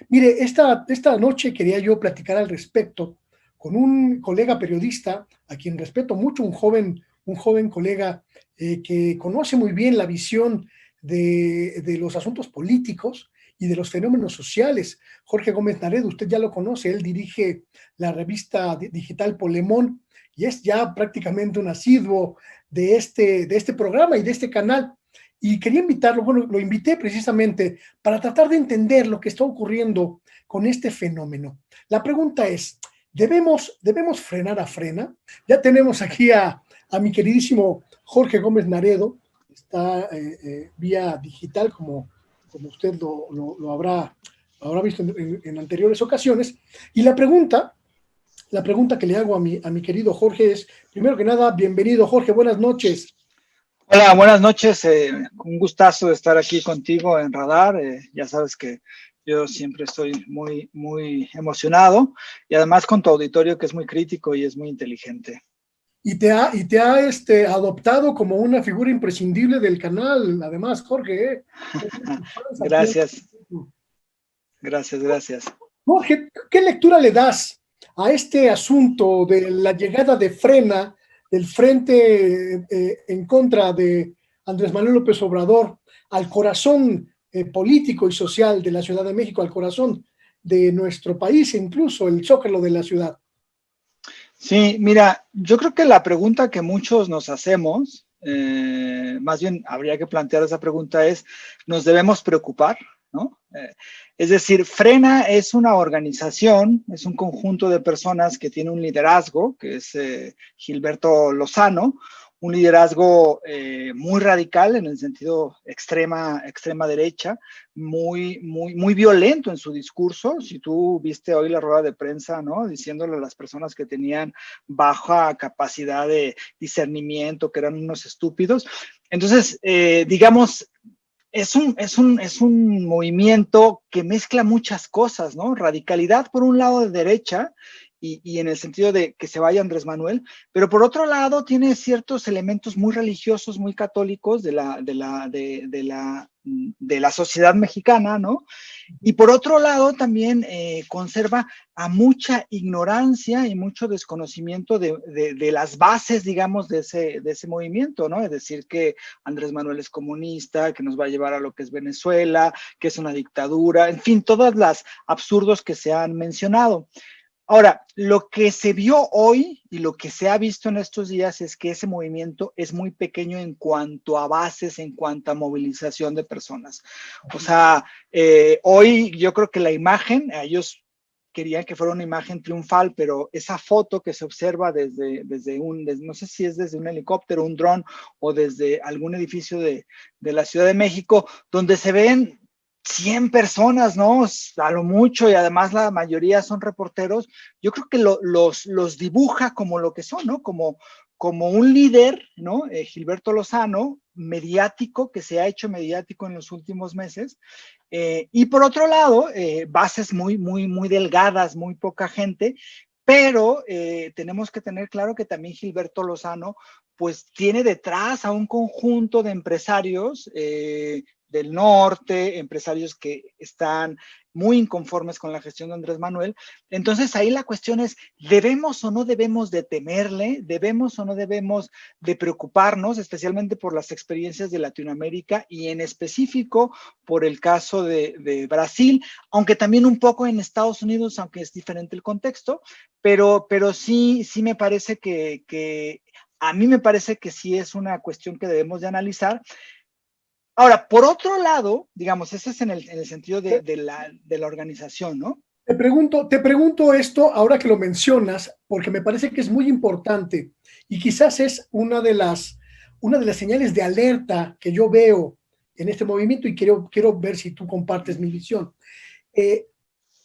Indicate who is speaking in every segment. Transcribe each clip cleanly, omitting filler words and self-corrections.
Speaker 1: Mire, esta noche quería yo platicar al respecto con un colega periodista, a quien respeto mucho, un joven colega que conoce muy bien la visión de los asuntos políticos y de los fenómenos sociales. Jorge Gómez Naredo, usted ya lo conoce, él dirige la revista digital Polemón y es ya prácticamente un asiduo de este programa y de este canal. Y quería invitarlo, bueno, lo invité precisamente para tratar de entender lo que está ocurriendo con este fenómeno. La pregunta es, ¿debemos frenar a frena? Ya tenemos aquí a mi queridísimo Jorge Gómez Naredo, está vía digital, como usted lo habrá visto en anteriores ocasiones. Y la pregunta que le hago a mi querido Jorge es, primero que nada, bienvenido Jorge, buenas noches.
Speaker 2: Hola, buenas noches. Un gustazo de estar aquí contigo en Radar. Ya sabes que yo siempre estoy muy emocionado y además con tu auditorio que es muy crítico y es muy inteligente.
Speaker 1: Y te ha adoptado como una figura imprescindible del canal, además, Jorge.
Speaker 2: Gracias, gracias.
Speaker 1: Jorge, ¿qué lectura le das a este asunto de la llegada de Frena, del frente en contra de Andrés Manuel López Obrador, al corazón político y social de la Ciudad de México, al corazón de nuestro país, e incluso el zócalo de la ciudad?
Speaker 2: Sí, mira, yo creo que la pregunta que muchos nos hacemos, más bien habría que plantear esa pregunta es, ¿nos debemos preocupar? ¿No? Es decir, Frena es una organización, es un conjunto de personas que tiene un liderazgo, que es Gilberto Lozano, un liderazgo muy radical en el sentido extrema derecha, muy violento en su discurso. Si tú viste hoy la rueda de prensa, ¿no? Diciéndole a las personas que tenían baja capacidad de discernimiento, que eran unos estúpidos. Entonces, digamos, es un movimiento que mezcla muchas cosas, ¿no? Radicalidad por un lado de derecha y en el sentido de que se vaya Andrés Manuel, pero por otro lado tiene ciertos elementos muy religiosos, muy católicos de la sociedad mexicana, ¿no? Y por otro lado, también conserva a mucha ignorancia y mucho desconocimiento de las bases, digamos, de ese movimiento, ¿no? Es decir, que Andrés Manuel es comunista, que nos va a llevar a lo que es Venezuela, que es una dictadura, en fin, todas las absurdos que se han mencionado. Ahora, lo que se vio hoy y lo que se ha visto en estos días es que ese movimiento es muy pequeño en cuanto a bases, en cuanto a movilización de personas. O sea, hoy yo creo que la imagen, ellos querían que fuera una imagen triunfal, pero esa foto que se observa no sé si es desde un helicóptero, un dron o desde algún edificio de la Ciudad de México, donde se ven 100 personas, ¿no? A lo mucho, y además la mayoría son reporteros, yo creo que los dibuja como lo que son, ¿no? Como un líder, ¿no? Gilberto Lozano, mediático, que se ha hecho mediático en los últimos meses, y por otro lado, bases muy delgadas, muy poca gente, pero tenemos que tener claro que también Gilberto Lozano pues tiene detrás a un conjunto de empresarios del norte, empresarios que están muy inconformes con la gestión de Andrés Manuel. Entonces ahí la cuestión es, ¿debemos o no debemos de temerle? ¿Debemos o no debemos de preocuparnos, especialmente por las experiencias de Latinoamérica y en específico por el caso de Brasil, aunque también un poco en Estados Unidos, aunque es diferente el contexto, pero sí me parece que a mí me parece que sí es una cuestión que debemos de analizar. Ahora, por otro lado, digamos, ese es en el sentido de la organización, ¿no?
Speaker 1: Te pregunto esto ahora que lo mencionas, porque me parece que es muy importante y quizás es una de las señales de alerta que yo veo en este movimiento y quiero ver si tú compartes mi visión. Eh,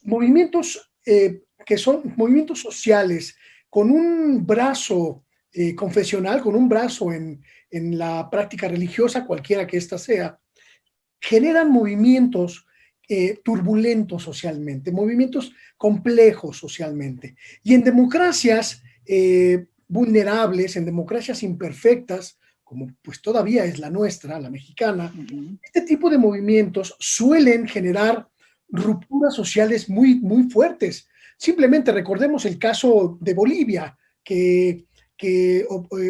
Speaker 1: movimientos que son movimientos sociales con un brazo confesional, con un brazo en la práctica religiosa, cualquiera que ésta sea, generan movimientos turbulentos socialmente, movimientos complejos socialmente. Y en democracias vulnerables, en democracias imperfectas, como pues todavía es la nuestra, la mexicana, este tipo de movimientos suelen generar rupturas sociales muy fuertes. Simplemente recordemos el caso de Bolivia, que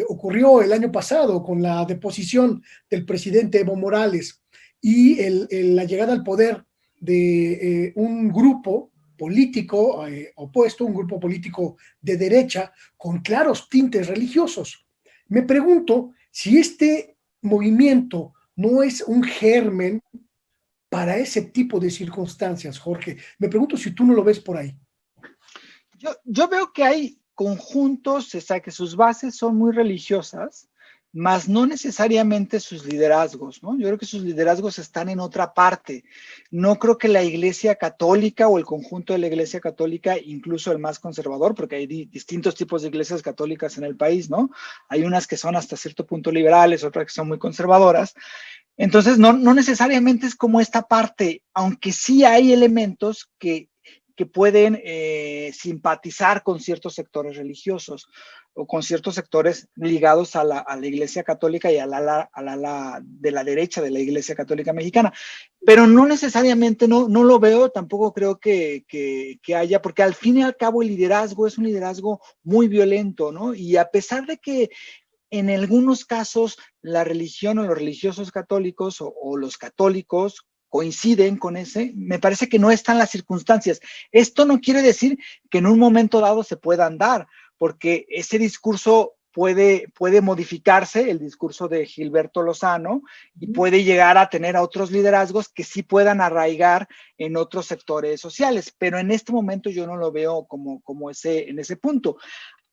Speaker 1: ocurrió el año pasado con la deposición del presidente Evo Morales y la llegada al poder de un grupo político opuesto, un grupo político de derecha con claros tintes religiosos. Me pregunto si este movimiento no es un germen para ese tipo de circunstancias, Jorge. Me pregunto si tú no lo ves por ahí.
Speaker 2: Yo veo que hay conjuntos, o sea, que sus bases son muy religiosas, mas no necesariamente sus liderazgos, ¿no? Yo creo que sus liderazgos están en otra parte. No creo que la Iglesia Católica o el conjunto de la Iglesia Católica, incluso el más conservador, porque hay distintos tipos de iglesias católicas en el país, ¿no? Hay unas que son hasta cierto punto liberales, otras que son muy conservadoras. Entonces, no necesariamente es como esta parte, aunque sí hay elementos que pueden simpatizar con ciertos sectores religiosos o con ciertos sectores ligados a la Iglesia Católica y a la de la derecha de la Iglesia Católica Mexicana. Pero no necesariamente, no lo veo, tampoco creo que haya, porque al fin y al cabo el liderazgo es un liderazgo muy violento, ¿no? Y a pesar de que en algunos casos la religión o los religiosos católicos o los católicos coinciden con ese, me parece que no están las circunstancias. Esto no quiere decir que en un momento dado se puedan dar, porque ese discurso puede modificarse, el discurso de Gilberto Lozano, y puede llegar a tener a otros liderazgos que sí puedan arraigar en otros sectores sociales, pero en este momento yo no lo veo como en ese punto.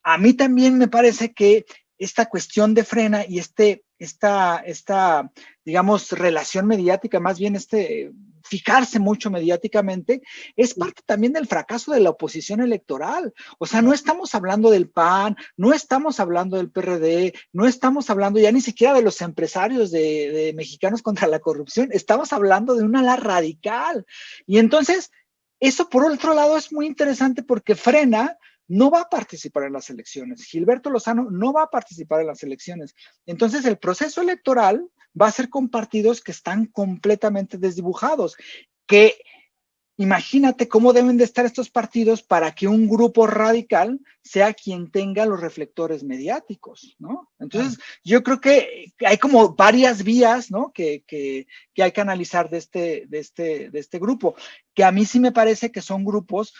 Speaker 2: A mí también me parece que esta cuestión de Frena y esta, digamos, relación mediática, más bien fijarse mucho mediáticamente, es parte también del fracaso de la oposición electoral. O sea, no estamos hablando del PAN, no estamos hablando del PRD, no estamos hablando ya ni siquiera de los empresarios de Mexicanos contra la Corrupción, estamos hablando de una ala radical. Y entonces, eso por otro lado es muy interesante porque Frena no va a participar en las elecciones. Gilberto Lozano no va a participar en las elecciones. Entonces, el proceso electoral va a ser con partidos que están completamente desdibujados, que imagínate cómo deben de estar estos partidos para que un grupo radical sea quien tenga los reflectores mediáticos, ¿no? Entonces, yo creo que hay como varias vías, ¿no? Que hay que analizar de este grupo, que a mí sí me parece que son grupos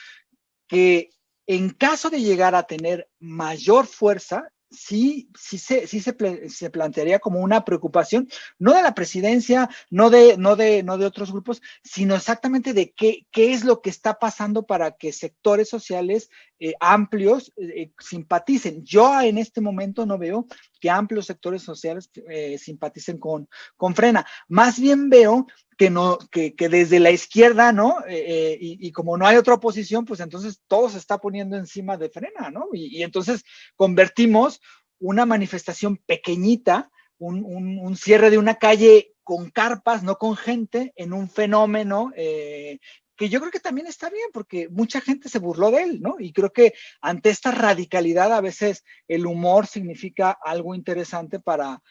Speaker 2: que en caso de llegar a tener mayor fuerza, sí se plantearía como una preocupación, no de la presidencia, no de otros grupos, sino exactamente de qué es lo que está pasando para que sectores sociales amplios simpaticen. Yo en este momento no veo que amplios sectores sociales simpaticen con Frena. Más bien veo que desde la izquierda, ¿no? Y como no hay otra oposición, pues entonces todo se está poniendo encima de Frena, ¿no? Y entonces convertimos una manifestación pequeñita, un cierre de una calle con carpas, no con gente, en un fenómeno que yo creo que también está bien, porque mucha gente se burló de él, ¿no? Y creo que ante esta radicalidad a veces el humor significa algo interesante para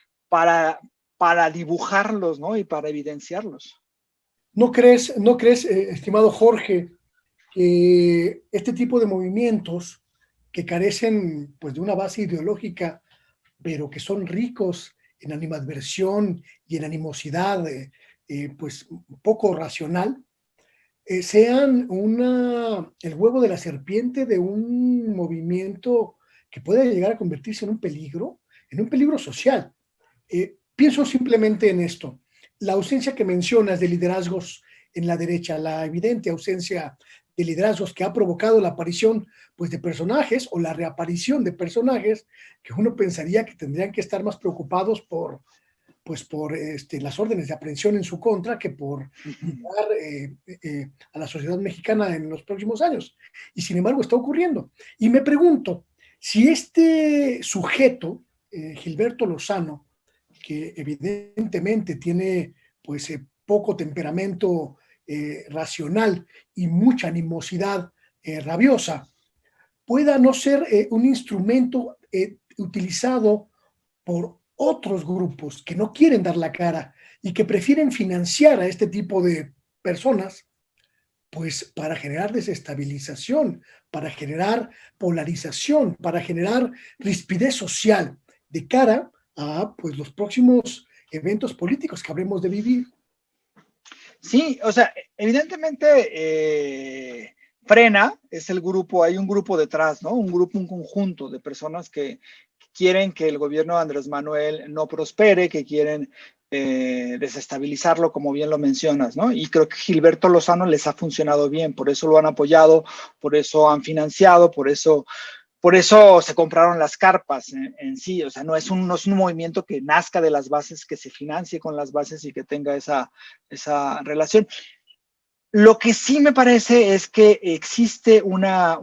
Speaker 2: dibujarlos, ¿no? Y para evidenciarlos.
Speaker 1: ¿No crees, estimado Jorge, que este tipo de movimientos que carecen pues de una base ideológica, pero que son ricos en animadversión y en animosidad, pues poco racional, sean el huevo de la serpiente de un movimiento que puede llegar a convertirse en un peligro social? Pienso simplemente en esto. La ausencia que mencionas de liderazgos en la derecha, la evidente ausencia de liderazgos que ha provocado la aparición pues, de personajes o la reaparición de personajes que uno pensaría que tendrían que estar más preocupados por las órdenes de aprehensión en su contra que por guiar a la sociedad mexicana en los próximos años. Y sin embargo está ocurriendo. Y me pregunto si este sujeto, Gilberto Lozano, que evidentemente tiene pues poco temperamento racional y mucha animosidad rabiosa, pueda no ser un instrumento utilizado por otros grupos que no quieren dar la cara y que prefieren financiar a este tipo de personas pues para generar desestabilización, para generar polarización, para generar rispidez social de cara a pues los próximos eventos políticos que habremos de vivir.
Speaker 2: Sí, o sea, evidentemente Frena es el grupo, hay un grupo detrás, ¿no? Un grupo, un conjunto de personas que quieren que el gobierno de Andrés Manuel no prospere, que quieren desestabilizarlo, como bien lo mencionas, ¿no? Y creo que Gilberto Lozano les ha funcionado bien, por eso lo han apoyado, por eso han financiado, por eso se compraron las carpas en sí, o sea, no es un movimiento que nazca de las bases, que se financie con las bases y que tenga esa relación. Lo que sí me parece es que existe una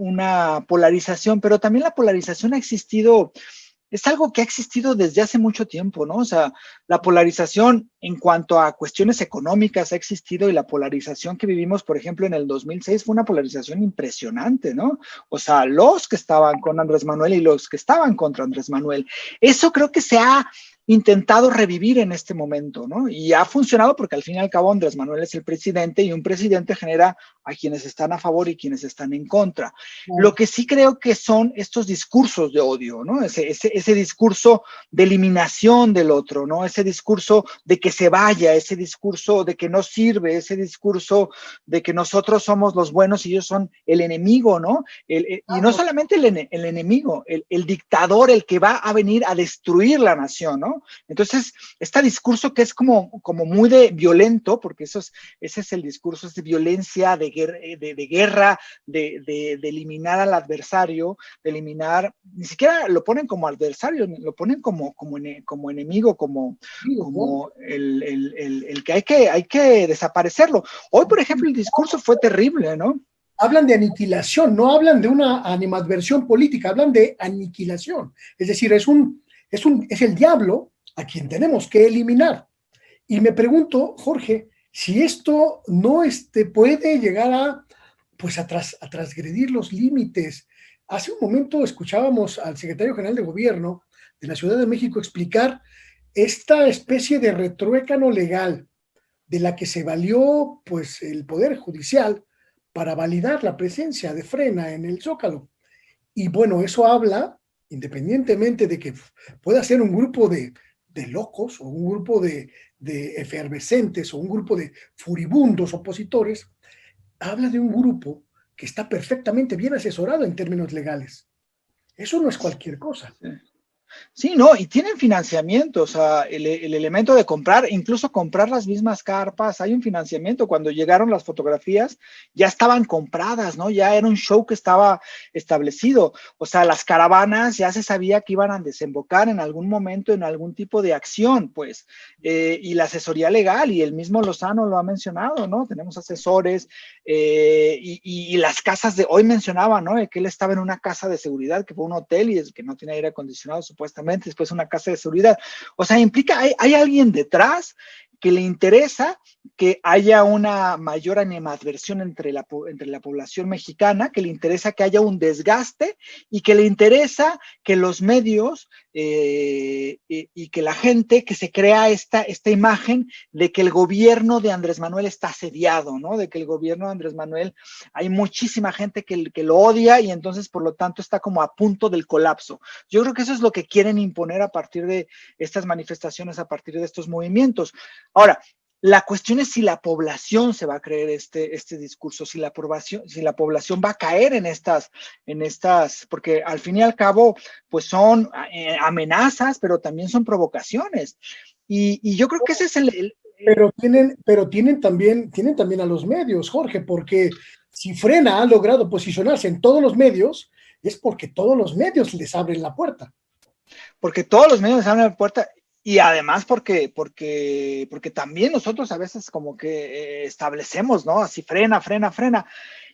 Speaker 2: polarización, pero también la polarización ha existido, es algo que ha existido desde hace mucho tiempo, ¿no? O sea, la polarización en cuanto a cuestiones económicas ha existido, y la polarización que vivimos, por ejemplo, en el 2006 fue una polarización impresionante, ¿no? O sea, los que estaban con Andrés Manuel y los que estaban contra Andrés Manuel. Eso creo que se ha intentado revivir en este momento, ¿no? Y ha funcionado porque al fin y al cabo Andrés Manuel es el presidente, y un presidente genera a quienes están a favor y quienes están en contra. Lo que sí creo que son estos discursos de odio, ¿no? Ese discurso de eliminación del otro, ¿no? Ese discurso de que se vaya, ese discurso de que no sirve, ese discurso de que nosotros somos los buenos y ellos son el enemigo, ¿no? Y no solamente el enemigo, el dictador, el que va a venir a destruir la nación, ¿no? Entonces, este discurso que es como muy de violento, porque ese es el discurso, es de violencia, de guerra, de eliminar al adversario, de eliminar, ni siquiera lo ponen como adversario, lo ponen como enemigo, como el que hay que desaparecerlo. Hoy, por ejemplo, el discurso fue terrible, ¿no?
Speaker 1: Hablan de aniquilación, no hablan de una animadversión política, hablan de aniquilación. Es decir, es el diablo a quien tenemos que eliminar. Y me pregunto, Jorge, si esto no puede llegar a transgredir los límites. Hace un momento escuchábamos al secretario general de gobierno de la Ciudad de México explicar esta especie de retruécano legal de la que se valió pues el Poder Judicial para validar la presencia de Frena en el Zócalo. Y bueno, eso habla, independientemente de que pueda ser un grupo de locos o un grupo de efervescentes o un grupo de furibundos opositores, habla de un grupo que está perfectamente bien asesorado en términos legales. Eso no es cualquier cosa.
Speaker 2: Sí, no, y tienen financiamiento, o sea, el elemento de comprar, incluso comprar las mismas carpas, hay un financiamiento. Cuando llegaron las fotografías, ya estaban compradas, ¿no? Ya era un show que estaba establecido. O sea, las caravanas ya se sabía que iban a desembocar en algún momento en algún tipo de acción, pues, y la asesoría legal, y el mismo Lozano lo ha mencionado, ¿no? Tenemos asesores, y las casas de, hoy mencionaba, ¿no? Que él estaba en una casa de seguridad, que fue un hotel y es que no tiene aire acondicionado, supuestamente, después una casa de seguridad. O sea, implica, hay alguien detrás que le interesa que haya una mayor animadversión entre la población mexicana, que le interesa que haya un desgaste, y que le interesa que los medios y que la gente, que se crea esta imagen de que el gobierno de Andrés Manuel está asediado, ¿no? De que el gobierno de Andrés Manuel, hay muchísima gente que lo odia, y entonces por lo tanto está como a punto del colapso. Yo creo que eso es lo que quieren imponer a partir de estas manifestaciones, a partir de estos movimientos. Ahora, la cuestión es si la población se va a creer este discurso, si la población va a caer en estas, porque al fin y al cabo, pues son amenazas, pero también son provocaciones. Y yo creo que ese es
Speaker 1: Pero tienen también a los medios, Jorge, porque si Frena ha logrado posicionarse en todos los medios, es porque todos los medios les abren la puerta.
Speaker 2: Porque todos los medios les abren la puerta. Y además porque también nosotros a veces como que establecemos, ¿no? Así frena.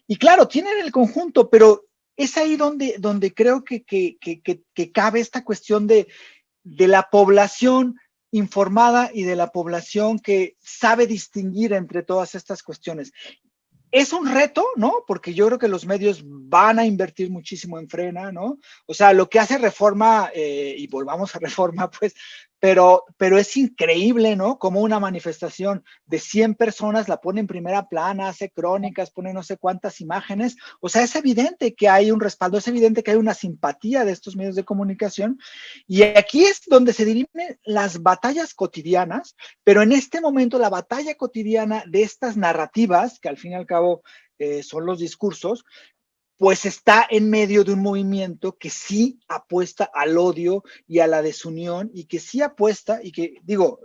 Speaker 2: Y claro, tienen el conjunto, pero es ahí donde creo que cabe esta cuestión de la población informada y de la población que sabe distinguir entre todas estas cuestiones. Es un reto, ¿no? Porque yo creo que los medios van a invertir muchísimo en Frena, ¿no? O sea, lo que hace Reforma, y volvamos a Reforma, pues pero es increíble, ¿no? Como una manifestación de 100 personas la pone en primera plana, hace crónicas, pone no sé cuántas imágenes. O sea, es evidente que hay un respaldo, es evidente que hay una simpatía de estos medios de comunicación. Y aquí es donde se dirimen las batallas cotidianas, pero en este momento la batalla cotidiana de estas narrativas, que al fin y al cabo son los discursos, pues está en medio de un movimiento que sí apuesta al odio y a la desunión, y que sí apuesta, y que digo,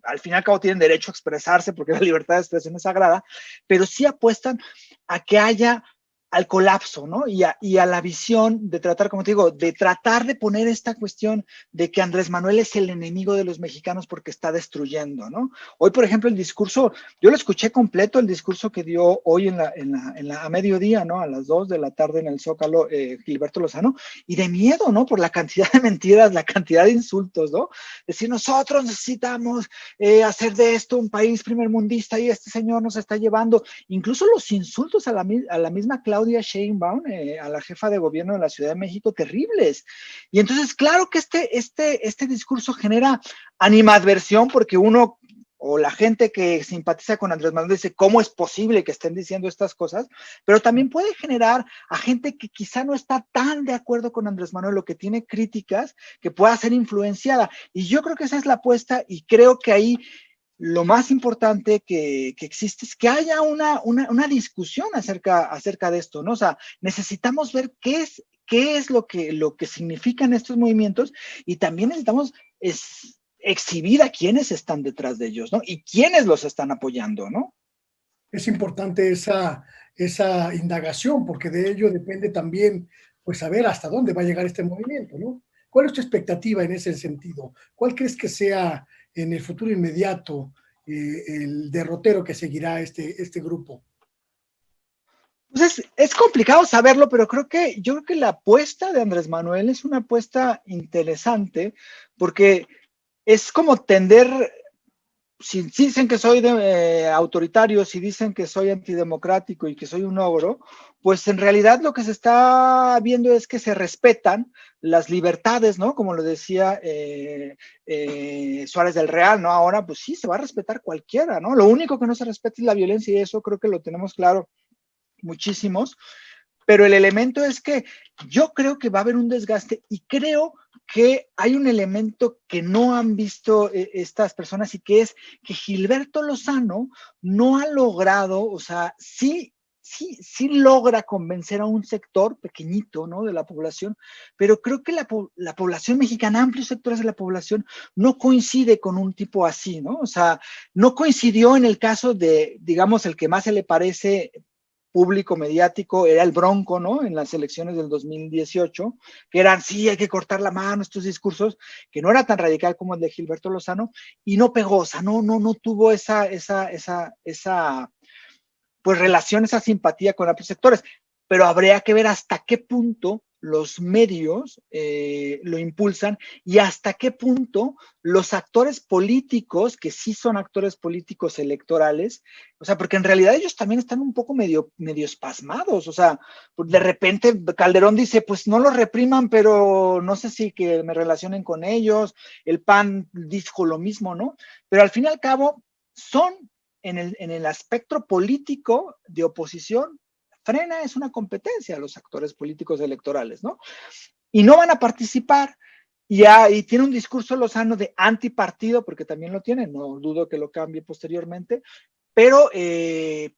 Speaker 2: al fin y al cabo tienen derecho a expresarse porque la libertad de expresión es sagrada, pero sí apuestan a que haya al colapso, ¿no? Y a la visión de tratar, como te digo, de tratar de poner esta cuestión de que Andrés Manuel es el enemigo de los mexicanos porque está destruyendo, ¿no? Hoy, por ejemplo, el discurso, yo lo escuché completo, el discurso que dio hoy a mediodía, ¿no? A las 2 de la tarde en el Zócalo, Gilberto Lozano, y de miedo, ¿no? Por la cantidad de mentiras, la cantidad de insultos, ¿no? Decir, nosotros necesitamos hacer de esto un país primermundista y este señor nos está llevando, incluso los insultos a la misma Claudia Sheinbaum, a la jefa de gobierno de la Ciudad de México, terribles. Y entonces, claro que este discurso genera animadversión, porque uno o la gente que simpatiza con Andrés Manuel dice, ¿cómo es posible que estén diciendo estas cosas? Pero también puede generar a gente que quizá no está tan de acuerdo con Andrés Manuel, o que tiene críticas, que pueda ser influenciada. Y yo creo que esa es la apuesta, y creo que ahí lo más importante que existe es que haya una discusión acerca de esto, ¿no? O sea, necesitamos ver qué es lo que significan estos movimientos, y también necesitamos exhibir a quienes están detrás de ellos, ¿no? Y quiénes los están apoyando, ¿no?
Speaker 1: Es importante esa indagación, porque de ello depende también, pues, saber hasta dónde va a llegar este movimiento, ¿no? ¿Cuál es tu expectativa en ese sentido? ¿Cuál crees que sea en el futuro inmediato el derrotero que seguirá este grupo?
Speaker 2: Pues es complicado saberlo, pero yo creo que la apuesta de Andrés Manuel es una apuesta interesante, porque es como tender, si dicen que soy autoritario, si dicen que soy antidemocrático y que soy un ogro, pues en realidad lo que se está viendo es que se respetan las libertades, ¿no? Como lo decía Suárez del Real, ¿no? Ahora, pues sí, se va a respetar cualquiera, ¿no? Lo único que no se respeta es la violencia, y eso creo que lo tenemos claro muchísimos, pero el elemento es que yo creo que va a haber un desgaste, y creo que hay un elemento que no han visto estas personas, y que es que Gilberto Lozano no ha logrado, o sea, sí logra convencer a un sector pequeñito, ¿no? De la población, pero creo que la población mexicana, amplios sectores de la población, no coincide con un tipo así, ¿no? O sea, no coincidió en el caso de, digamos, el que más se le parece público mediático, era el Bronco, ¿no? En las elecciones del 2018, que eran, sí, hay que cortar la mano, estos discursos, que no era tan radical como el de Gilberto Lozano, y no pegó, o sea, no tuvo pues relación, esa simpatía con otros sectores, pero habría que ver hasta qué punto los medios lo impulsan, y hasta qué punto los actores políticos, que sí son actores políticos electorales, o sea, porque en realidad ellos también están un poco medio espasmados, o sea, de repente Calderón dice, pues no los repriman, pero no sé si que me relacionen con ellos, el PAN dijo lo mismo, ¿no? Pero al fin y al cabo son en el aspecto político de oposición, frena es una competencia a los actores políticos electorales, ¿no? Y no van a participar, y tiene un discurso Lozano de antipartido, porque también lo tiene, no dudo que lo cambie posteriormente, pero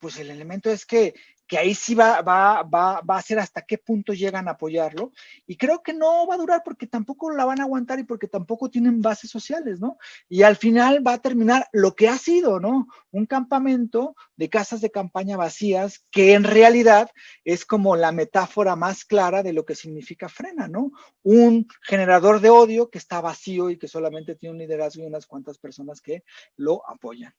Speaker 2: pues el elemento es que ahí sí va a ser hasta qué punto llegan a apoyarlo, y creo que no va a durar, porque tampoco la van a aguantar, y porque tampoco tienen bases sociales, ¿no? Y al final va a terminar lo que ha sido, ¿no? Un campamento de casas de campaña vacías, que en realidad es como la metáfora más clara de lo que significa Frena, ¿no? Un generador de odio que está vacío, y que solamente tiene un liderazgo y unas cuantas personas que lo apoyan.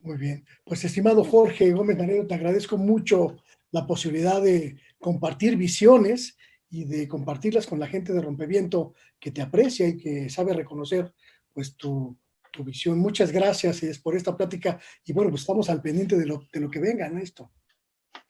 Speaker 1: Muy bien. Pues, estimado Jorge Gómez Naredo, te agradezco mucho la posibilidad de compartir visiones y de compartirlas con la gente de Rompeviento, que te aprecia y que sabe reconocer, pues, tu visión. Muchas gracias por esta plática, y bueno, pues estamos al pendiente de lo que venga en esto.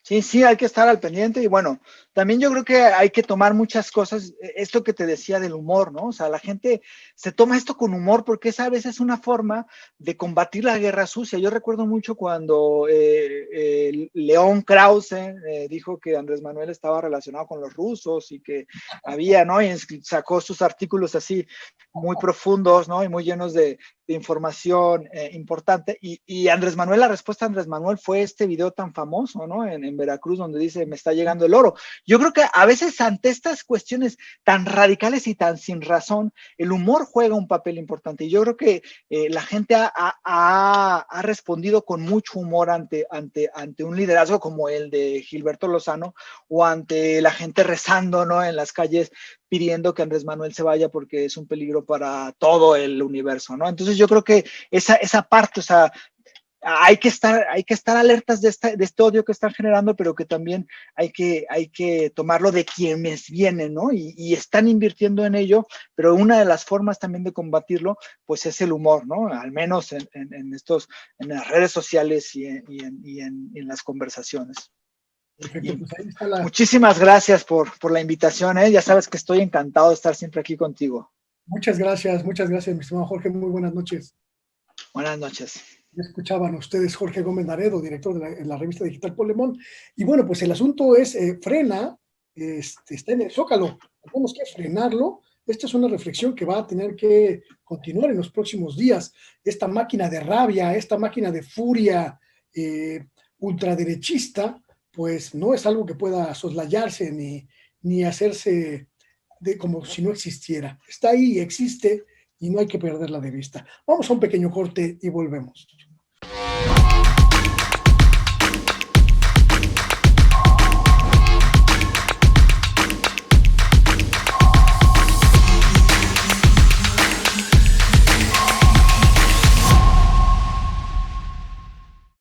Speaker 2: Sí, sí, hay que estar al pendiente y bueno, también yo creo que hay que tomar muchas cosas, esto que te decía del humor, ¿no? O sea, la gente se toma esto con humor porque esa a veces es una forma de combatir la guerra sucia. Yo recuerdo mucho cuando León Krause dijo que Andrés Manuel estaba relacionado con los rusos y que había, ¿no? Y sacó sus artículos así muy profundos, ¿no? Y muy llenos de información importante. Y Andrés Manuel, la respuesta de Andrés Manuel fue este video tan famoso, ¿no? En Veracruz, donde dice, me está llegando el oro. Yo creo que a veces ante estas cuestiones tan radicales y tan sin razón, el humor juega un papel importante. Y yo creo que la gente ha respondido con mucho humor ante un liderazgo como el de Gilberto Lozano o ante la gente rezando, ¿no? En las calles pidiendo que Andrés Manuel se vaya porque es un peligro para todo el universo, ¿no? Entonces yo creo que esa parte, o sea, hay que estar alertas de este odio que están generando, pero que también hay que tomarlo de quienes vienen, ¿no? Y están invirtiendo en ello, pero una de las formas también de combatirlo, pues es el humor, ¿no? Al menos en las redes sociales y en las conversaciones.
Speaker 1: Perfecto,
Speaker 2: Y
Speaker 1: pues ahí está la...
Speaker 2: muchísimas gracias por la invitación, ¿eh? Ya sabes que estoy encantado de estar siempre aquí contigo.
Speaker 1: Muchas gracias, mi estimado Jorge, muy buenas noches.
Speaker 2: Buenas noches.
Speaker 1: Ya escuchaban ustedes Jorge Gómez Laredo, director de la revista digital Polemón. Y bueno, pues el asunto es frena, está en el Zócalo, tenemos que frenarlo. Esta es una reflexión que va a tener que continuar en los próximos días. Esta máquina de rabia, esta máquina de furia ultraderechista, pues no es algo que pueda soslayarse ni hacerse de como si no existiera. Está ahí, existe y no hay que perderla de vista. Vamos a un pequeño corte y volvemos.